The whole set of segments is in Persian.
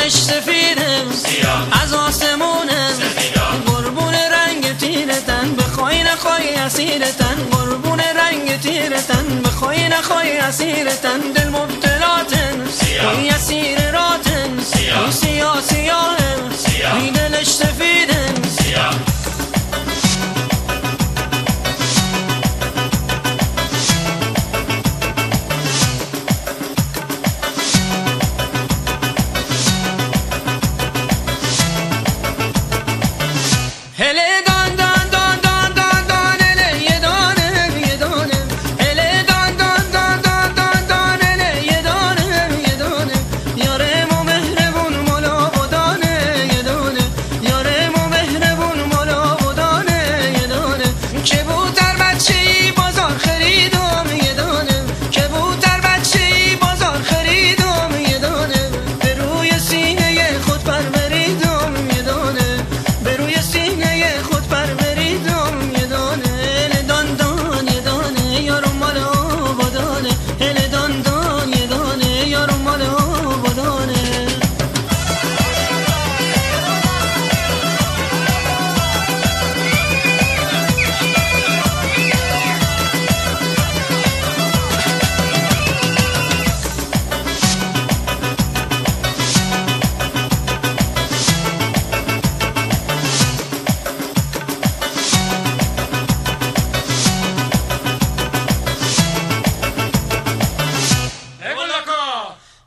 دلش سفیده از آسمونه، قربون رنگ تیرتن بخوای نخوای اسیرتن، قربون رنگ تیرتن بخوای نخوای اسیرتن، دل مبتلاتن وی اسیر راتن، وی سیاه سیاهه وی دلش سفیده.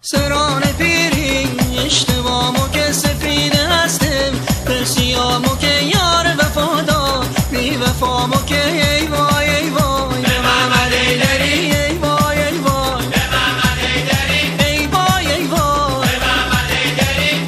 سران پیری اشتباهمو که سفیده هستم، پرسیامو که یار وفادار بی وفامو که ای وای ای وای به محمد ایدری، ای وای ای وای به محمد ایدری، ای وای ای وای به محمد ایدری.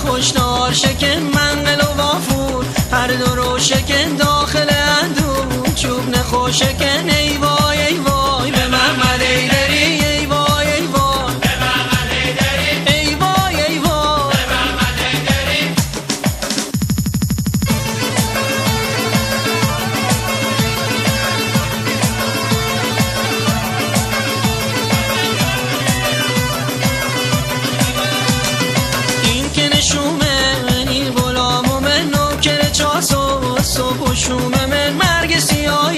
خوشنار شکن منقل و وافور، هر دو رو شکن داخل اندون، چوب نخو شکن ای وای ای وای به محمد ایدری، ای وای ای وای به محمد ایدری، ای وای ای وای به محمد ایدری. این که نشومه این غلام و من نوکر چاسو، صبح و شومه من مرگ سیاه